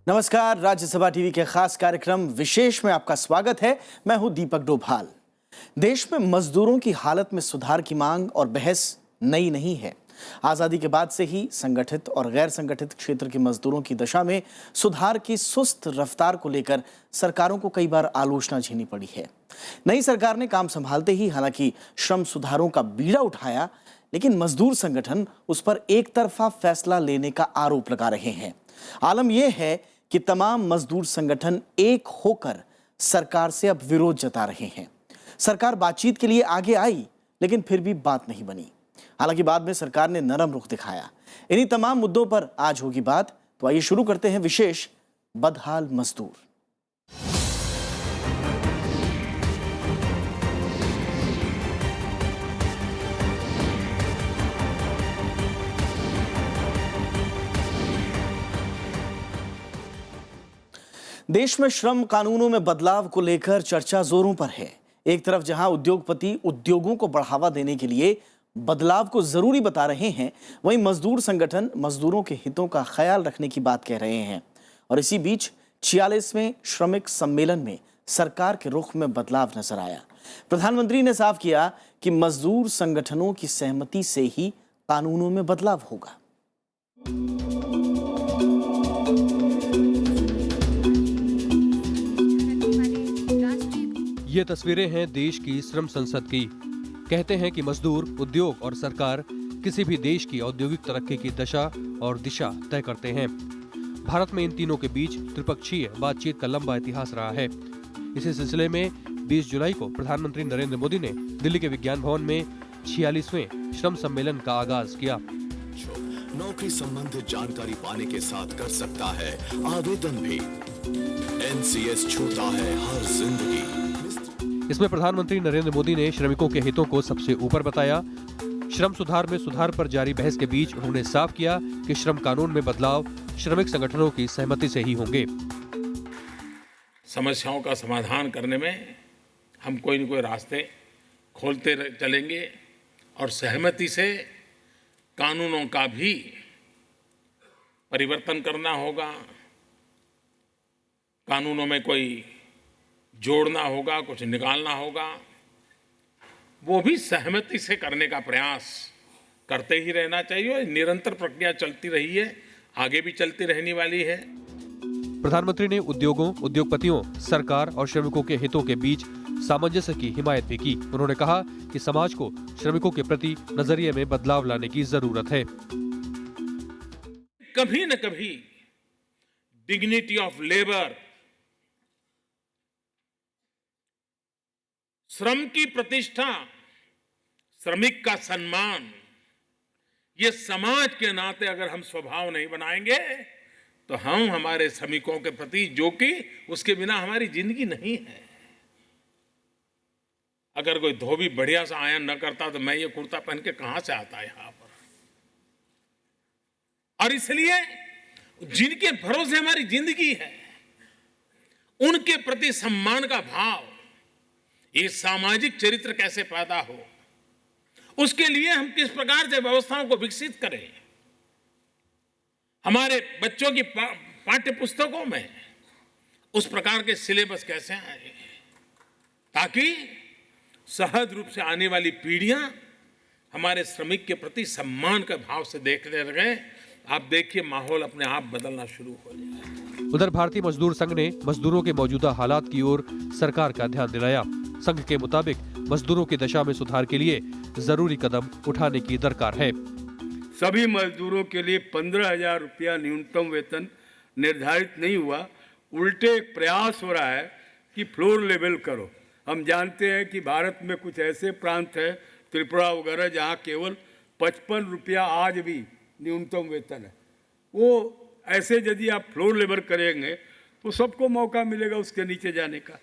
नमस्कार, राज्यसभा टीवी के खास कार्यक्रम विशेष में आपका स्वागत है। मैं हूं दीपक डोभाल। देश में मजदूरों की हालत में सुधार की मांग और बहस नई नहीं है। आजादी के बाद से ही संगठित और गैर संगठित क्षेत्र के मजदूरों की दशा में सुधार की सुस्त रफ्तार को लेकर सरकारों को कई बार आलोचना झेलनी पड़ी है। नई सरकार ने काम संभालते ही हालांकि श्रम सुधारों का बीड़ा उठाया, लेकिन मजदूर संगठन उस पर एक तरफा फैसला लेने का आरोप लगा रहे हैं। आलम यह है कि तमाम मजदूर संगठन एक होकर सरकार से अब विरोध जता रहे हैं। सरकार बातचीत के लिए आगे आई, लेकिन फिर भी बात नहीं बनी। हालांकि बाद में सरकार ने नरम रुख दिखाया। इन्हीं तमाम मुद्दों पर आज होगी बात। तो आइए शुरू करते हैं विशेष बदहाल मजदूर। देश में श्रम कानूनों में बदलाव को लेकर चर्चा जोरों पर है। एक तरफ जहां उद्योगपति उद्योगों को बढ़ावा देने के लिए बदलाव को जरूरी बता रहे हैं, वहीं मजदूर संगठन मजदूरों के हितों का ख्याल रखने की बात कह रहे हैं। और इसी बीच 46वें श्रमिक सम्मेलन में सरकार के रुख में बदलाव नजर आया। प्रधानमंत्री ने साफ किया कि मजदूर संगठनों की सहमति से ही कानूनों में बदलाव होगा। ये तस्वीरें हैं देश की श्रम संसद की। कहते हैं कि मजदूर, उद्योग और सरकार किसी भी देश की औद्योगिक तरक्की की दशा और दिशा तय करते हैं। भारत में इन तीनों के बीच त्रिपक्षीय बातचीत का लंबा इतिहास रहा है। इसी सिलसिले में 20 जुलाई को प्रधानमंत्री नरेंद्र मोदी ने दिल्ली के विज्ञान भवन में 46वें श्रम सम्मेलन का आगाज किया। नौकरी संबंधित जानकारी पाने के साथ कर सकता है आवेदन भी। NCS छूता है हर जिंदगी। इसमें प्रधानमंत्री नरेंद्र मोदी ने श्रमिकों के हितों को सबसे ऊपर बताया। श्रम सुधार में सुधार पर जारी बहस के बीच उन्होंने साफ किया कि श्रम कानून में बदलाव श्रमिक संगठनों की सहमति से ही होंगे। समस्याओं का समाधान करने में हम कोई न कोई रास्ते खोलते चलेंगे और सहमति से कानूनों का भी परिवर्तन करना होगा। कानूनों में कोई जोड़ना होगा, कुछ निकालना होगा, वो भी सहमति से करने का प्रयास करते ही रहना चाहिए। निरंतर प्रक्रिया चलती रही है, आगे भी चलती रहने वाली है। प्रधानमंत्री ने उद्योगों, उद्योगपतियों, सरकार और श्रमिकों के हितों के बीच सामंजस्य की हिमायत भी की। उन्होंने कहा कि समाज को श्रमिकों के प्रति नजरिए में बदलाव लाने की जरूरत है। कभी न कभी डिग्निटी ऑफ लेबर, श्रम की प्रतिष्ठा, श्रमिक का सम्मान, ये समाज के नाते अगर हम स्वभाव नहीं बनाएंगे तो हम हमारे श्रमिकों के प्रति, जो कि उसके बिना हमारी जिंदगी नहीं है। अगर कोई धोबी बढ़िया सा आयन न करता तो मैं ये कुर्ता पहन के कहां से आता यहां पर। और इसलिए जिनके भरोसे हमारी जिंदगी है, उनके प्रति सम्मान का भाव, ये सामाजिक चरित्र कैसे पैदा हो, उसके लिए हम किस प्रकार से व्यवस्थाओं को विकसित करें। हमारे बच्चों की पाठ्य पुस्तकों में उस प्रकार के सिलेबस कैसे आए, ताकि सहज रूप से आने वाली पीढ़ियां हमारे श्रमिक के प्रति सम्मान के भाव से देखने लगे। आप देखिए, माहौल अपने आप बदलना शुरू हो जाए। उधर भारतीय मजदूर संघ ने मजदूरों के मौजूदा हालात की ओर सरकार का ध्यान दिलाया। संघ के मुताबिक मजदूरों की दशा में सुधार के लिए जरूरी कदम उठाने की दरकार है। सभी मजदूरों के लिए 15,000 रुपया न्यूनतम वेतन निर्धारित नहीं हुआ, उल्टे एक प्रयास हो रहा है कि फ्लोर लेवल करो। हम जानते हैं कि भारत में कुछ ऐसे प्रांत हैं, त्रिपुरा वगैरह, जहाँ केवल 55 रुपया आज भी न्यूनतम वेतन है। वो ऐसे यदि आप फ्लोर लेवल करेंगे तो सबको मौका मिलेगा उसके नीचे जाने का।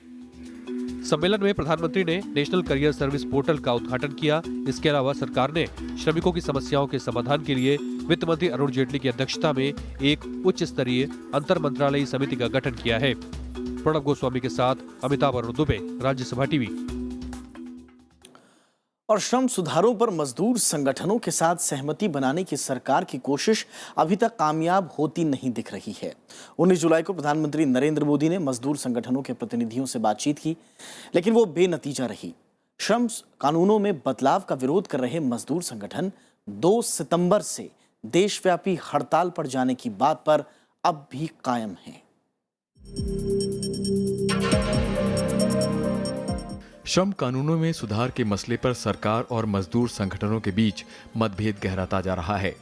सम्मेलन में प्रधानमंत्री ने नेशनल करियर सर्विस पोर्टल का उद्घाटन किया। इसके अलावा सरकार ने श्रमिकों की समस्याओं के समाधान के लिए वित्त मंत्री अरुण जेटली की अध्यक्षता में एक उच्च स्तरीय अंतर मंत्रालयी समिति का गठन किया है। प्रणब गोस्वामी के साथ अमिताभ अरुण दुबे, राज्यसभा टीवी। और श्रम सुधारों पर मजदूर संगठनों के साथ सहमति बनाने की सरकार की कोशिश अभी तक कामयाब होती नहीं दिख रही है। 19 जुलाई को प्रधानमंत्री नरेंद्र मोदी ने मजदूर संगठनों के प्रतिनिधियों से बातचीत की, लेकिन वो बेनतीजा रही। श्रम कानूनों में बदलाव का विरोध कर रहे मजदूर संगठन 2 सितंबर से देशव्यापी हड़ताल पर जाने की बात पर अब भी कायम हैं। श्रम कानूनों में सुधार के मसले पर सरकार और मजदूर संगठनों के बीच मतभेद गहराता जा रहा है।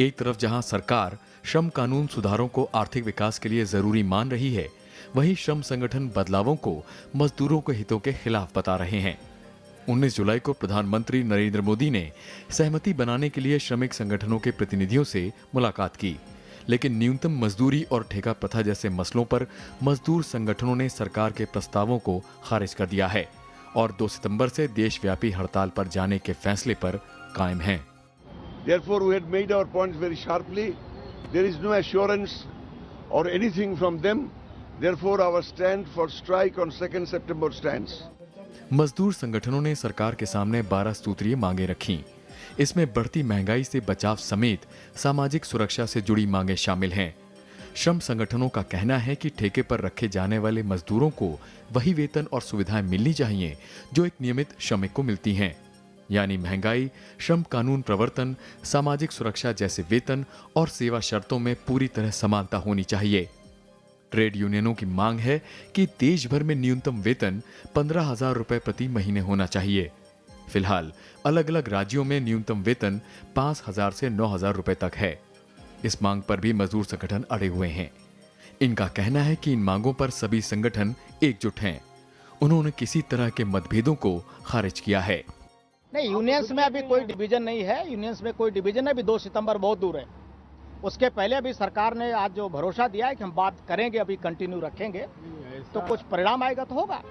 एक तरफ जहां सरकार श्रम कानून सुधारों को आर्थिक विकास के लिए जरूरी मान रही है, वहीं श्रम संगठन बदलावों को मजदूरों के हितों के खिलाफ बता रहे हैं। 19 जुलाई को प्रधानमंत्री नरेंद्र मोदी ने सहमति बनाने के लिए श्रमिक संगठनों के प्रतिनिधियों से मुलाकात की, लेकिन न्यूनतम मजदूरी और ठेका प्रथा जैसे मसलों पर मजदूर संगठनों ने सरकार के प्रस्तावों को खारिज कर दिया है और 2 सितंबर से देशव्यापी हड़ताल पर जाने के फैसले पर कायम हैं। Therefore, we had made our points very sharply. There is no assurance or anything from them. Therefore, our stand for strike on 2nd September stands. मजदूर संगठनों ने सरकार के सामने 12 सूत्रीय मांगे रखी। इसमें बढ़ती महंगाई से बचाव समेत सामाजिक सुरक्षा से जुड़ी मांगे शामिल हैं। श्रम संगठनों का कहना है कि ठेके पर रखे जाने वाले मजदूरों को वही वेतन और सुविधाएं मिलनी चाहिए जो एक नियमित श्रमिक को मिलती हैं, यानी महंगाई, श्रम कानून प्रवर्तन, सामाजिक सुरक्षा जैसे वेतन और सेवा शर्तों में पूरी तरह समानता होनी चाहिए। ट्रेड यूनियनों की मांग है कि देश भर में न्यूनतम वेतन 15,000 रुपए प्रति महीने होना चाहिए। फिलहाल अलग अलग राज्यों में न्यूनतम वेतन 5,000 से 9,000 रुपए तक है। इस मांग पर भी मजदूर संगठन अड़े हुए हैं। इनका कहना है कि इन मांगों पर सभी संगठन एकजुट हैं। उन्होंने किसी तरह के मतभेदों को खारिज किया है। नहीं, यूनियंस में अभी कोई डिवीजन नहीं है। यूनियंस में कोई डिवीजन है, अभी 2 सितंबर बहुत दूर है। उसके पहले अभी सरकार ने आज जो भरोसा दिया है कि हम बात करेंगे, अभी कंटिन्यू रखेंगे, तो कुछ परिणाम आएगा तो होगा।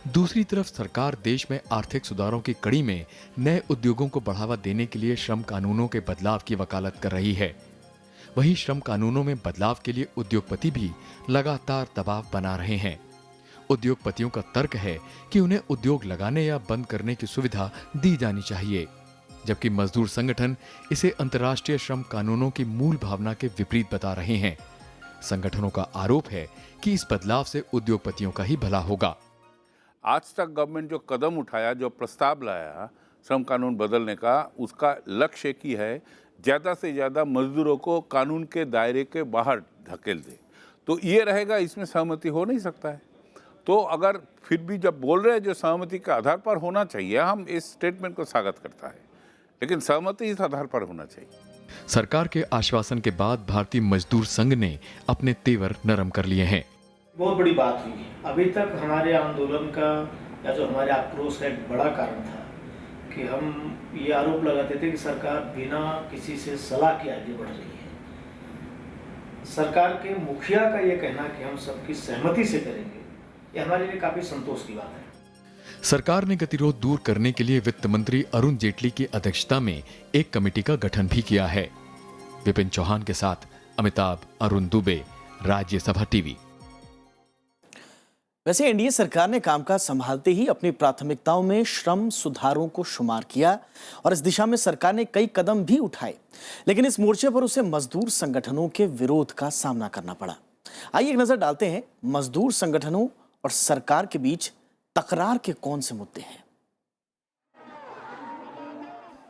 दूसरी तरफ सरकार देश में आर्थिक सुधारों की कड़ी में नए उद्योगों को बढ़ावा देने के लिए श्रम कानूनों के बदलाव की वकालत कर रही है। वहीं श्रम कानूनों में बदलाव के लिए उद्योगपति भी लगातार दबाव बना रहे हैं। उद्योगपतियों का तर्क है कि उन्हें उद्योग लगाने या बंद करने की सुविधा दी जानी चाहिए, जबकि मजदूर संगठन इसे अंतर्राष्ट्रीय श्रम कानूनों की मूल भावना के विपरीत बता रहे हैं। संगठनों का आरोप है कि इस बदलाव से उद्योगपतियों का ही भला होगा। आज तक गवर्नमेंट जो कदम उठाया, जो प्रस्ताव लाया श्रम कानून बदलने का, उसका लक्ष्य एक ही है, ज़्यादा से ज़्यादा मजदूरों को कानून के दायरे के बाहर धकेल दे। तो ये रहेगा, इसमें सहमति हो नहीं सकता है। तो अगर फिर भी जब बोल रहे हैं जो सहमति के आधार पर होना चाहिए, हम इस स्टेटमेंट को स्वागत करता है, लेकिन सहमति इस आधार पर होना चाहिए। सरकार के आश्वासन के बाद भारतीय मजदूर संघ ने अपने तेवर नरम कर लिए हैं। बहुत बड़ी बात हुई। अभी तक हमारे आंदोलन का या जो हमारे आक्रोश का एक बड़ा कारण था कि हम ये आरोप लगाते थे कि सरकार बिना किसी से सलाह के आगे बढ़ रही है। सरकार के मुखिया का ये कहना कि हम सबकी सहमति से करेंगे, ये हमारे लिए काफी संतोष की बात है। सरकार ने गतिरोध दूर करने के लिए वित्त मंत्री अरुण जेटली की अध्यक्षता में एक कमेटी का गठन भी किया है। विपिन चौहान के साथ अमिताभ, अरुण दुबे, राज्यसभा टीवी। वैसे एनडीए सरकार ने कामकाज संभालते ही अपनी प्राथमिकताओं में श्रम सुधारों को शुमार किया और इस दिशा में सरकार ने कई कदम भी उठाए, लेकिन इस मोर्चे पर उसे मजदूर संगठनों के विरोध का सामना करना पड़ा। आइए एक नजर डालते हैं मजदूर संगठनों और सरकार के बीच तकरार के कौन से मुद्दे हैं।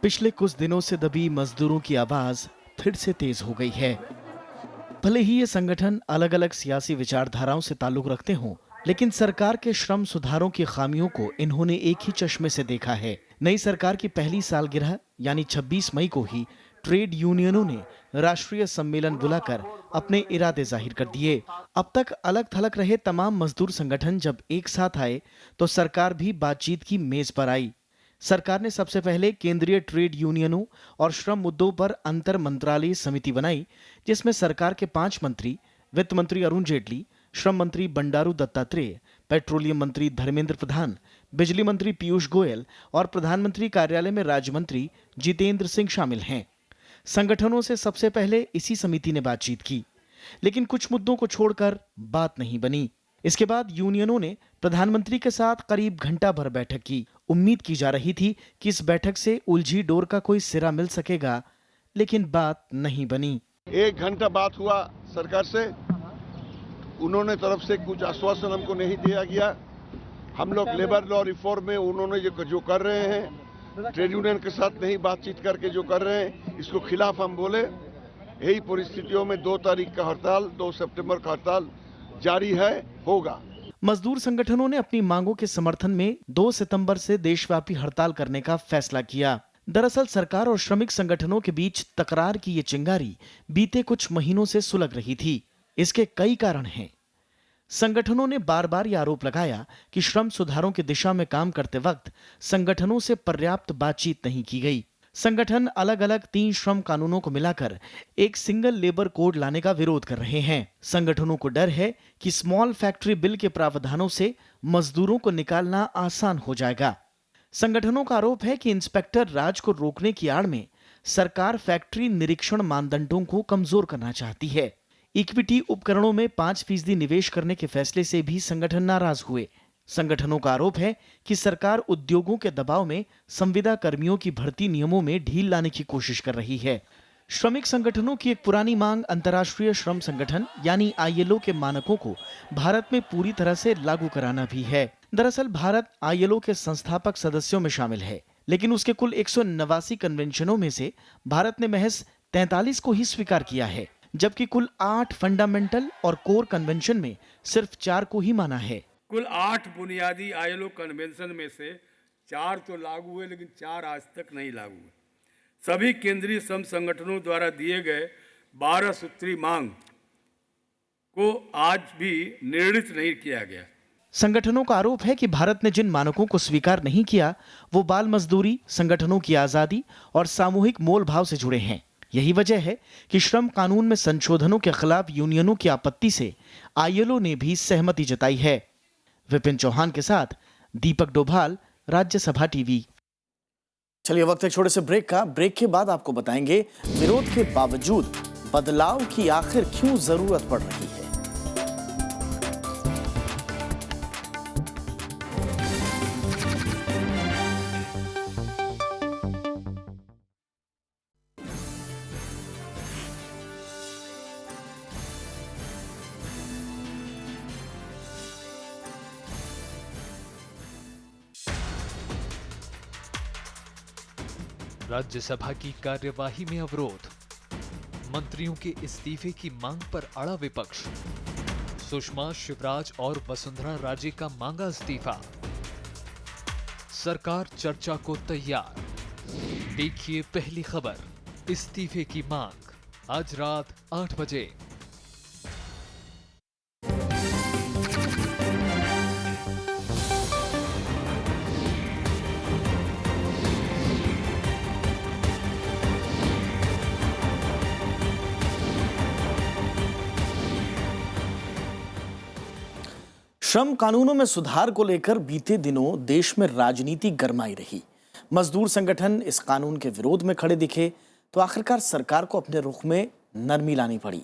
पिछले कुछ दिनों से दबी मजदूरों की आवाज फिर से तेज हो गई है। भले ही ये संगठन अलग अलग सियासी विचारधाराओं से ताल्लुक रखते हों, लेकिन सरकार के श्रम सुधारों की खामियों को इन्होंने एक ही चश्मे से देखा है। नई सरकार की पहली सालगिरह यानी 26 मई को ही ट्रेड यूनियनों ने राष्ट्रीय सम्मेलन बुलाकर अपने इरादे जाहिर कर दिए। अब तक अलग थलग रहे तमाम मजदूर संगठन जब एक साथ आए तो सरकार भी बातचीत की मेज पर आई। सरकार ने सबसे पहले केंद्रीय ट्रेड यूनियनों और श्रम मुद्दों पर अंतर मंत्रालयी समिति बनाई, जिसमें सरकार के 5 मंत्री, वित्त मंत्री अरुण जेटली, श्रम मंत्री बंडारू दत्तात्रेय, पेट्रोलियम मंत्री धर्मेंद्र प्रधान, बिजली मंत्री पीयूष गोयल और प्रधानमंत्री कार्यालय में राज्य मंत्री जितेंद्र सिंह शामिल हैं। संगठनों से सबसे पहले इसी समिति ने बातचीत की, लेकिन कुछ मुद्दों को छोड़कर बात नहीं बनी। इसके बाद यूनियनों ने प्रधानमंत्री के साथ करीब घंटा भर बैठक की। उम्मीद की जा रही थी कि इस बैठक से उलझी डोर का कोई सिरा मिल सकेगा, लेकिन बात नहीं बनी। 1 घंटा बात हुआ सरकार से, उन्होंने तरफ से कुछ आश्वासन हमको नहीं दिया गया। हम लोग लेबर लॉ रिफॉर्म में उन्होंने जो कर रहे हैं, ट्रेड यूनियन के साथ नहीं बातचीत करके जो कर रहे हैं, इसको खिलाफ हम बोले। यही परिस्थितियों में 2 तारीख का हड़ताल, 2 सितंबर का हड़ताल जारी है, होगा। मजदूर संगठनों ने अपनी मांगों के समर्थन में 2 सितंबर से देशव्यापी हड़ताल करने का फैसला किया। दरअसल सरकार और श्रमिक संगठनों के बीच तकरार की ये चिंगारी बीते कुछ महीनों से सुलग रही थी। इसके कई कारण हैं। संगठनों ने बार बार यह आरोप लगाया कि श्रम सुधारों की दिशा में काम करते वक्त संगठनों से पर्याप्त बातचीत नहीं की गई। संगठन अलग अलग 3 श्रम कानूनों को मिलाकर एक सिंगल लेबर कोड लाने का विरोध कर रहे हैं। संगठनों को डर है कि स्मॉल फैक्ट्री बिल के प्रावधानों से मजदूरों को निकालना आसान हो जाएगा। संगठनों का आरोप है कि इंस्पेक्टर राज को रोकने की आड़ में सरकार फैक्ट्री निरीक्षण मानदंडों को कमजोर करना चाहती है। इक्विटी उपकरणों में 5% निवेश करने के फैसले से भी संगठन नाराज हुए। संगठनों का आरोप है कि सरकार उद्योगों के दबाव में संविदा कर्मियों की भर्ती नियमों में ढील लाने की कोशिश कर रही है। श्रमिक संगठनों की एक पुरानी मांग अंतर्राष्ट्रीय श्रम संगठन यानी ILO के मानकों को भारत में पूरी तरह से लागू कराना भी है। दरअसल भारत ILO के संस्थापक सदस्यों में शामिल है, लेकिन उसके कुल 189 कन्वेंशनों में से भारत ने महज 43 को ही स्वीकार किया है, जबकि कुल 8 फंडामेंटल और कोर कन्वेंशन में सिर्फ 4 को ही माना है। कुल 8 बुनियादी ILO कन्वेंशन में से 4 तो लागू हुए, लेकिन 4 आज तक नहीं लागू हुए। सभी केंद्रीय श्रम संगठनों द्वारा दिए गए 12 सूत्री मांग को आज भी निर्णित नहीं किया गया। संगठनों का आरोप है कि भारत ने जिन मानकों को स्वीकार नहीं किया वो बाल मजदूरी, संगठनों की आजादी और सामूहिक मोल भाव से जुड़े हैं। यही वजह है कि श्रम कानून में संशोधनों के खिलाफ यूनियनों की आपत्ति से ILO ने भी सहमति जताई है। विपिन चौहान के साथ दीपक डोभाल, राज्यसभा टीवी। चलिए वक्त एक छोटे से ब्रेक का। ब्रेक के बाद आपको बताएंगे विरोध के बावजूद बदलाव की आखिर क्यों जरूरत पड़ रही है। राज्यसभा की कार्यवाही में अवरोध, मंत्रियों के इस्तीफे की मांग पर अड़ा विपक्ष, सुषमा शिवराज और वसुंधरा राजे का मांगा इस्तीफा, सरकार चर्चा को तैयार। देखिए पहली खबर, इस्तीफे की मांग, आज रात 8 बजे। श्रम कानूनों में सुधार को लेकर बीते दिनों देश में राजनीति गरमाई रही। मजदूर संगठन इस कानून के विरोध में खड़े दिखे तो आखिरकार सरकार को अपने रुख में नरमी लानी पड़ी।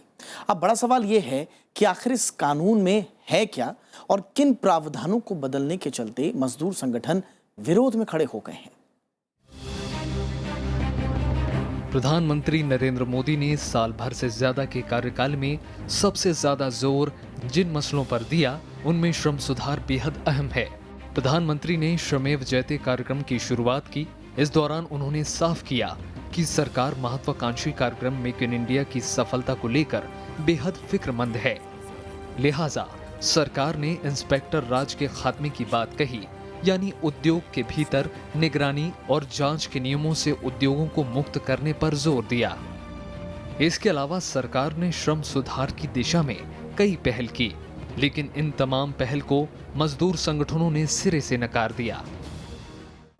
अब बड़ा सवाल यह है कि आखिर इस कानून में है क्या और किन प्रावधानों को बदलने के चलते मजदूर संगठन विरोध में खड़े हो गए हैं। प्रधानमंत्री नरेंद्र मोदी ने साल भर से ज्यादा के कार्यकाल में सबसे ज्यादा जोर जिन मसलों पर दिया उनमें श्रम सुधार बेहद अहम है। प्रधानमंत्री ने श्रमेव जयते कार्यक्रम की शुरुआत की। इस दौरान उन्होंने साफ किया कि सरकार महत्वाकांक्षी कार्यक्रम मेक इन इंडिया की सफलता को लेकर बेहद फिक्रमंद है। लिहाजा सरकार ने इंस्पेक्टर राज के खात्मे की बात कही, यानी उद्योग के भीतर निगरानी और जांच के नियमों से उद्योगों को मुक्त करने पर जोर दिया। इसके अलावा सरकार ने श्रम सुधार की दिशा में कई पहल की, लेकिन इन तमाम पहल को मजदूर संगठनों ने सिरे से नकार दिया।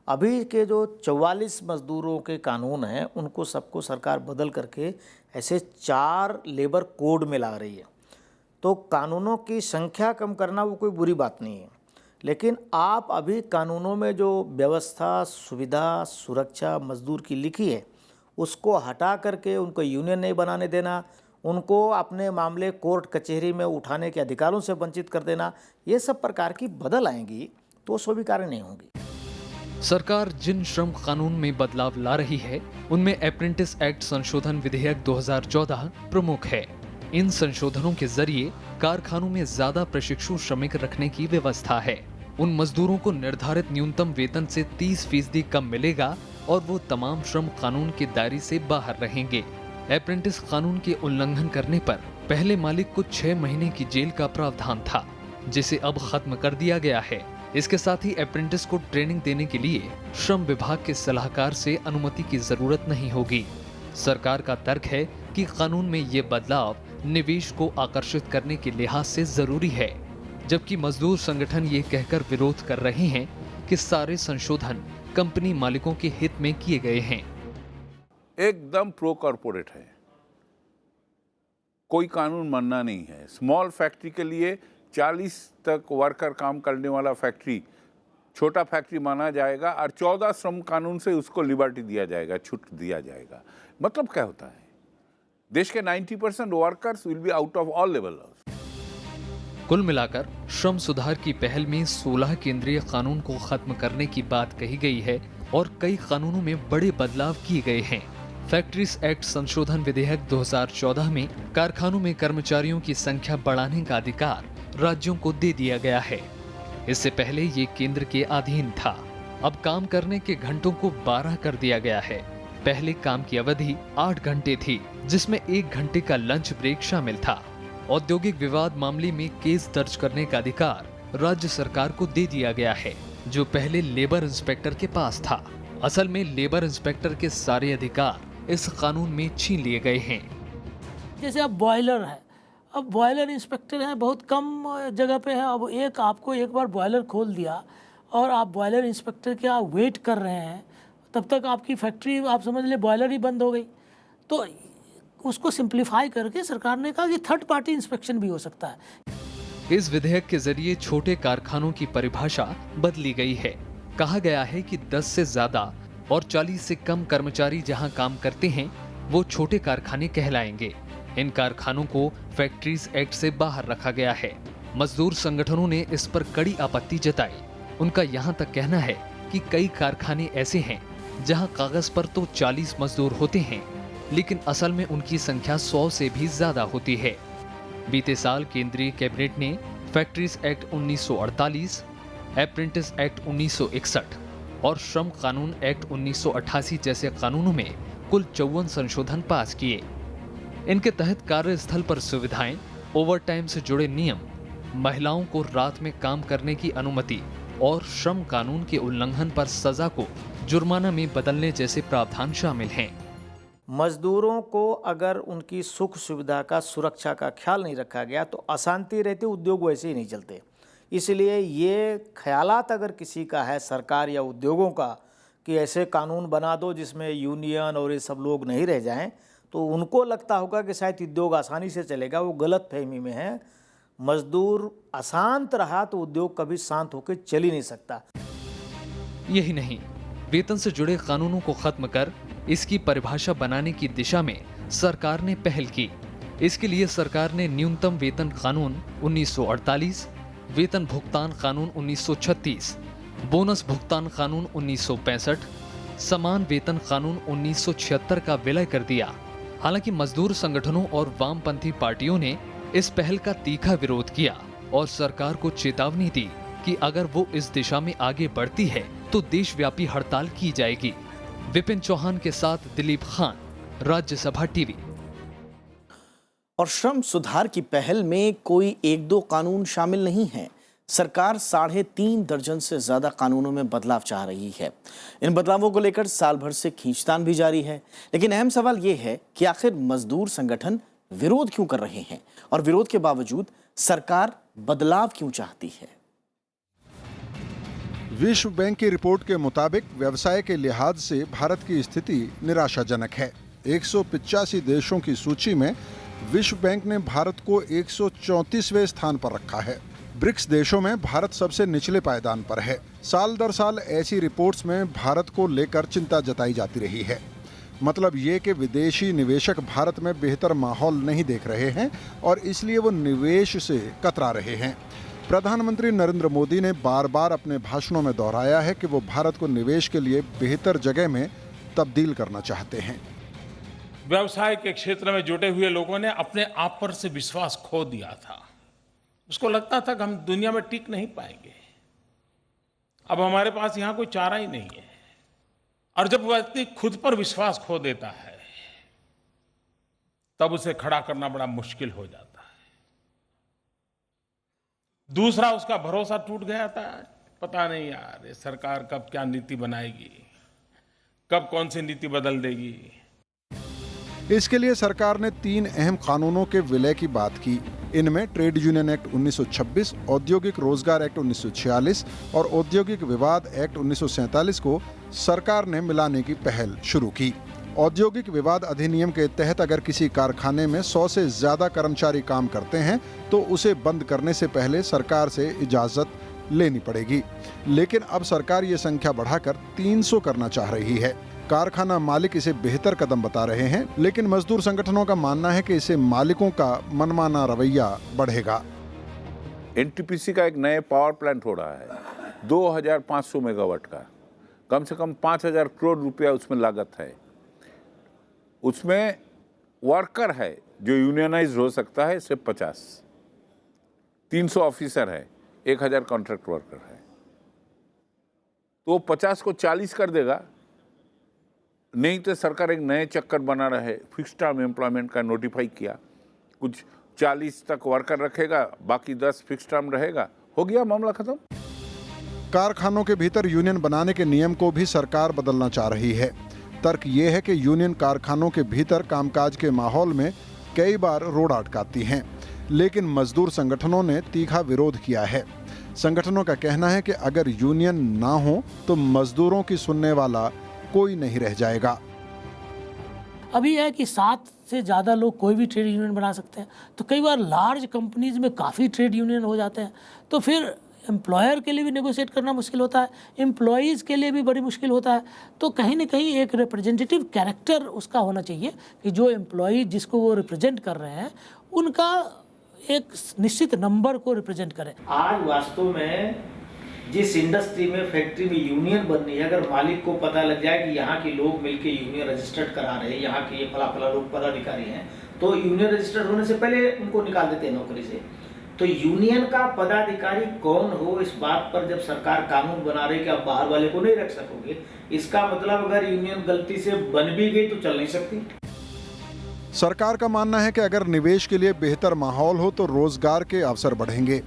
अभी के जो 44 मजदूरों के कानून हैं उनको सबको सरकार बदल करके ऐसे 4 लेबर कोड में ला रही है। तो कानूनों की संख्या कम करना वो कोई बुरी बात नहीं है, लेकिन आप अभी कानूनों में जो व्यवस्था, सुविधा, सुरक्षा मजदूर की लिखी है उसको हटा करके उनको यूनियन नहीं बनाने देना, उनको अपने मामले कोर्ट कचहरी में उठाने के अधिकारों से वंचित कर देना, ये सब प्रकार की बदल आएंगी तो स्वीकार्य नहीं होंगी। सरकार जिन श्रम कानून में बदलाव ला रही है उनमें अप्रेंटिस एक्ट संशोधन विधेयक 2014 प्रमुख है। इन संशोधनों के जरिए कारखानों में ज्यादा प्रशिक्षु श्रमिक रखने की व्यवस्था है। उन मजदूरों को निर्धारित न्यूनतम वेतन से 30% कम मिलेगा और वो तमाम श्रम कानून के दायरे से बाहर रहेंगे। अप्रेंटिस कानून के उल्लंघन करने पर पहले मालिक को 6 महीने की जेल का प्रावधान था, जिसे अब खत्म कर दिया गया है। इसके साथ ही अप्रेंटिस को ट्रेनिंग देने के लिए श्रम विभाग के सलाहकार से अनुमति की जरूरत नहीं होगी। सरकार का तर्क है कि कानून में ये बदलाव निवेश को आकर्षित करने के लिहाज से जरूरी है, जबकि मजदूर संगठन ये कहकर विरोध कर रहे हैं कि सारे संशोधन कंपनी मालिकों के हित में किए गए हैं। एकदम प्रो कॉर्पोरेट है, कोई कानून मानना नहीं है। स्मॉल फैक्ट्री के लिए 40 तक वर्कर काम करने वाला फैक्ट्री छोटा फैक्ट्री माना जाएगा और 14 श्रम कानून से उसको लिबर्टी दिया जाएगा, छूट दिया जाएगा। मतलब क्या होता है? देश के 90% workers will be out of all level. कुल मिलाकर श्रम सुधार की पहल में 16 केंद्रीय कानून को खत्म करने की बात कही गई है और कई कानूनों में बड़े बदलाव किए गए हैं। फैक्ट्रीज एक्ट संशोधन विधेयक 2014 में कारखानों में कर्मचारियों की संख्या बढ़ाने का अधिकार राज्यों को दे दिया गया है। इससे पहले ये केंद्र के अधीन था। अब काम करने के घंटों को 12 कर दिया गया है। पहले काम की अवधि 8 घंटे थी, जिसमें 1 घंटे का लंच ब्रेक शामिल था। औद्योगिक विवाद मामले में केस दर्ज करने का अधिकार राज्य सरकार को दे दिया गया है, जो पहले लेबर इंस्पेक्टर के पास था। असल में लेबर इंस्पेक्टर के सारे अधिकार इस कानून में छीन लिए गए हैं। जैसे अब बॉयलर है, अब बॉयलर इंस्पेक्टर हैं, बहुत कम जगह पे है। अब आपको एक बार बॉयलर खोल दिया और आप बॉयलर इंस्पेक्टर के आप वेट कर रहे हैं, तब तक आपकी फैक्ट्री आप समझ ले बॉयलर ही बंद हो गई। तो उसको सिंप्लीफाई करके सरकार ने कहा कि थर्ड पार्टी इंस्पेक्शन भी हो सकता है। इस विधेयक के जरिए छोटे कारखानों की परिभाषा बदली गई है। कहा गया है कि 10 से ज्यादा और 40 से कम कर्मचारी जहां काम करते हैं वो छोटे कारखाने कहलाएंगे। इन कारखानों को फैक्ट्रीज एक्ट से बाहर रखा गया है। मजदूर संगठनों ने इस पर कड़ी आपत्ति जताई। उनका यहां तक कहना है कि कई कारखाने ऐसे हैं जहां कागज पर तो 40 मजदूर होते हैं, लेकिन असल में उनकी संख्या 100 से भी ज्यादा होती है। बीते साल केंद्रीय कैबिनेट ने फैक्ट्रीज एक्ट 1948, अप्रेंटिस एक्ट 1961 और श्रम कानून एक्ट 1988 जैसे कानूनों में कुल 54 संशोधन पास किए। इनके तहत कार्यस्थल पर सुविधाएं, ओवरटाइम से जुड़े नियम, महिलाओं को रात में काम करने की अनुमति और श्रम कानून के उल्लंघन पर सजा को जुर्माना में बदलने जैसे प्रावधान शामिल हैं। मजदूरों को अगर उनकी सुख सुविधा का, सुरक्षा का ख्याल नहीं रखा गया तो अशांति रहती, उद्योग वैसे ही नहीं चलते। इसलिए ये ख्यालात अगर किसी का है, सरकार या उद्योगों का, कि ऐसे कानून बना दो जिसमें यूनियन और ये सब लोग नहीं रह जाएं, तो उनको लगता होगा कि शायद उद्योग आसानी से चलेगा। वो गलत फहमी में है। मजदूर अशांत रहा तो उद्योग कभी शांत होकर चल ही नहीं सकता। यही नहीं, वेतन से जुड़े कानूनों को खत्म कर इसकी परिभाषा बनाने की दिशा में सरकार ने पहल की। इसके लिए सरकार ने न्यूनतम वेतन कानून 1948, वेतन भुगतान कानून 1936, बोनस भुगतान कानून 1965, समान वेतन कानून 1976 का विलय कर दिया। हालांकि मजदूर संगठनों और वामपंथी पार्टियों ने इस पहल का तीखा विरोध किया और सरकार को चेतावनी दी कि अगर वो इस दिशा में आगे बढ़ती है तो देशव्यापी हड़ताल की जाएगी। विपिन चौहान के साथ दिलीप खान, राज्यसभा टीवी। और श्रम सुधार की पहल में कोई 1-2 कानून शामिल नहीं है। सरकार 3.5 दर्जन से ज्यादा कानूनों में बदलाव चाह रही है। इन बदलावों को लेकर साल भर से खींचतान भी जारी है। लेकिन अहम सवाल यह है कि आखिर मजदूर संगठन विरोध क्यों कर रहे हैं और विरोध के बावजूद सरकार बदलाव क्यों चाहती है। विश्व बैंक की रिपोर्ट के मुताबिक व्यवसाय के लिहाज से भारत की स्थिति निराशाजनक है। 185 देशों की सूची में विश्व बैंक ने भारत को 134वें स्थान पर रखा है। ब्रिक्स देशों में भारत सबसे निचले पायदान पर है। साल दर साल ऐसी रिपोर्ट्स में भारत को लेकर चिंता जताई जाती रही है। मतलब ये कि विदेशी निवेशक भारत में बेहतर माहौल नहीं देख रहे हैं और इसलिए वो निवेश से कतरा रहे हैं। प्रधानमंत्री नरेंद्र मोदी ने बार बार अपने भाषणों में दोहराया है कि वो भारत को निवेश के लिए बेहतर जगह में तब्दील करना चाहते हैं। व्यवसाय के क्षेत्र में जुटे हुए लोगों ने अपने आप पर से विश्वास खो दिया था। उसको लगता था कि हम दुनिया में टिक नहीं पाएंगे। अब हमारे पास यहाँ कोई चारा ही नहीं है। और जब व्यक्ति खुद पर विश्वास खो देता है तब उसे खड़ा करना बड़ा मुश्किल हो जाता है। दूसरा, उसका भरोसा टूट गया था। पता नहीं यार ये सरकार कब क्या नीति बनाएगी, कब कौन सी नीति बदल देगी। इसके लिए सरकार ने 3 अहम कानूनों के विलय की बात की। इनमें ट्रेड यूनियन एक्ट 1926, औद्योगिक रोजगार एक्ट 1946 और औद्योगिक विवाद एक्ट 1947 को सरकार ने मिलाने की पहल शुरू की। औद्योगिक विवाद अधिनियम के तहत अगर किसी कारखाने में 100 से ज्यादा कर्मचारी काम करते हैं तो उसे बंद करने से पहले सरकार से इजाजत लेनी पड़ेगी। लेकिन अब सरकार ये संख्या बढ़ाकर 300 करना चाह रही है। कारखाना मालिक इसे बेहतर कदम बता रहे हैं, लेकिन मजदूर संगठनों का मानना है कि इससे मालिकों का मनमाना रवैया बढ़ेगा। एनटीपीसी का एक नए पावर प्लांट हो रहा है 2500 मेगावाट का, कम से कम 5000 करोड़ रुपया उसमें लागत है। उसमें वर्कर है जो यूनियनाइज हो सकता है सिर्फ 50, 300 ऑफिसर है, 1000 कॉन्ट्रैक्ट वर्कर है। तो 50 को 40 कर देगा। नहीं तो सरकार एक नए चक्कर बना रहा है, फिक्स टर्म एम्प्लॉयमेंट का नोटिफाई किया, कुछ 40 तक वर्कर रखेगा, बाकी 10 फिक्स टर्म रहेगा, हो गया मामला खत्म। कारखानों के भीतर यूनियन बनाने के नियम को भी सरकार बदलना चाह रही है। तर्क ये है कि यूनियन कारखानों के भीतर कामकाज के माहौल में कई बार रोड़ा अटकाती हैं, लेकिन मजदूर संगठनों ने तीखा विरोध किया है। संगठनों का कहना है कि अगर यूनियन ना हो तो मजदूरों की सुनने वाला कोई नहीं रह जाएगा। अभी है कि 7 से ज़्यादा लोग कोई भी ट्रेड यूनियन बना सकते हैं, तो कई बार लार्ज कंपनीज में काफ़ी ट्रेड यूनियन हो जाते हैं, तो फिर एम्प्लॉयर के लिए भी नेगोशिएट करना मुश्किल होता है, एम्प्लॉयज़ के लिए भी बड़ी मुश्किल होता है। तो कहीं ना कहीं एक रिप्रेजेंटेटिव कैरेक्टर उसका होना चाहिए कि जो एम्प्लॉय जिसको वो रिप्रेजेंट कर रहे हैं उनका एक निश्चित नंबर को रिप्रेजेंट करें। आज वास्तव में जिस इंडस्ट्री में फैक्ट्री में यूनियन बननी है, अगर मालिक को पता लग जाए कि यहाँ के लोग मिलके यूनियन रजिस्टर्ड करा रहे हैं, यहाँ के ये फला फला लोग पदाधिकारी हैं, तो यूनियन रजिस्टर्ड होने से पहले उनको निकाल देते हैं नौकरी से। तो यूनियन का पदाधिकारी कौन हो, इस बात पर जब सरकार कानून बना रही कि आप बाहर वाले को नहीं रख सकोगे, इसका मतलब अगर यूनियन गलती से बन भी गई तो चल नहीं सकती। सरकार का मानना है कि अगर निवेश के लिए बेहतर माहौल हो तो रोजगार के अवसर बढ़ेंगे,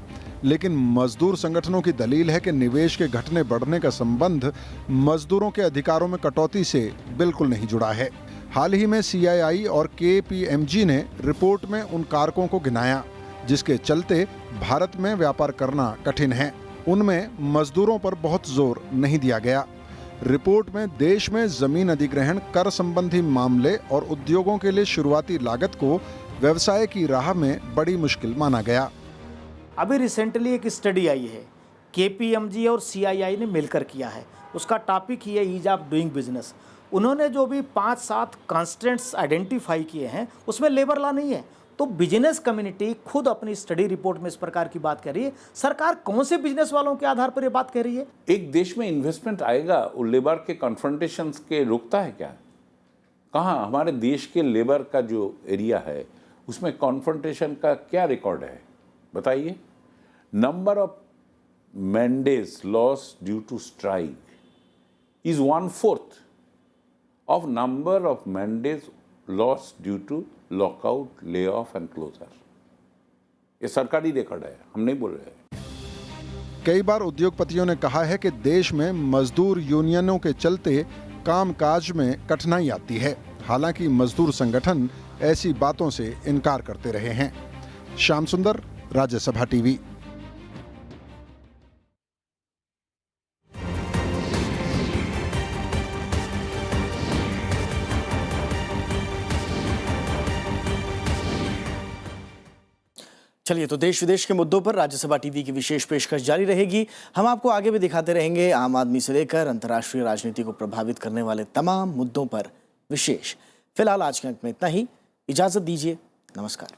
लेकिन मजदूर संगठनों की दलील है कि निवेश के घटने बढ़ने का संबंध मजदूरों के अधिकारों में कटौती से बिल्कुल नहीं जुड़ा है। हाल ही में CII और KPMG ने रिपोर्ट में उन कारकों को गिनाया जिसके चलते भारत में व्यापार करना कठिन है। उनमें मजदूरों पर बहुत जोर नहीं दिया गया। रिपोर्ट में देश में जमीन अधिग्रहण, कर संबंधी मामले और उद्योगों के लिए शुरुआती लागत को व्यवसाय की राह में बड़ी मुश्किल माना गया। अभी रिसेंटली एक स्टडी आई है, KPMG और CII ने मिलकर किया है। उसका टॉपिक ही है ईज ऑफ डूइंग बिजनेस। उन्होंने जो भी 5-7 कॉन्स्टेंट्स आइडेंटिफाई किए हैं उसमें लेबर लॉ नहीं है। तो बिजनेस कम्युनिटी खुद अपनी स्टडी रिपोर्ट में इस प्रकार की बात कर रही है। सरकार कौन से बिजनेस वालों के आधार पर ये बात कह रही है? एक देश में इन्वेस्टमेंट आएगा, वो लेबर के कॉन्फ्रंटेशंस के रोकता है क्या? कहाँ हमारे देश के लेबर का जो एरिया है उसमें कॉन्फ्रंटेशन का क्या रिकॉर्ड है बताइए। Number of mandates lost due to strike is 1/4 of number of mandates lost due to lockout, layoff and closure. ये सरकारी रिकॉर्ड है, हम नहीं बोल रहे। कई बार उद्योगपतियों ने कहा है कि देश में मजदूर यूनियनों के चलते कामकाज में कठिनाई आती है। हालांकि मजदूर संगठन ऐसी बातों से इनकार करते रहे हैं। श्याम सुंदर, राज्यसभा टीवी। चलिए, तो देश विदेश के मुद्दों पर राज्यसभा टीवी की विशेष पेशकश जारी रहेगी। हम आपको आगे भी दिखाते रहेंगे आम आदमी से लेकर अंतर्राष्ट्रीय राजनीति को प्रभावित करने वाले तमाम मुद्दों पर विशेष। फिलहाल आज के अंक में इतना ही। इजाजत दीजिए, नमस्कार।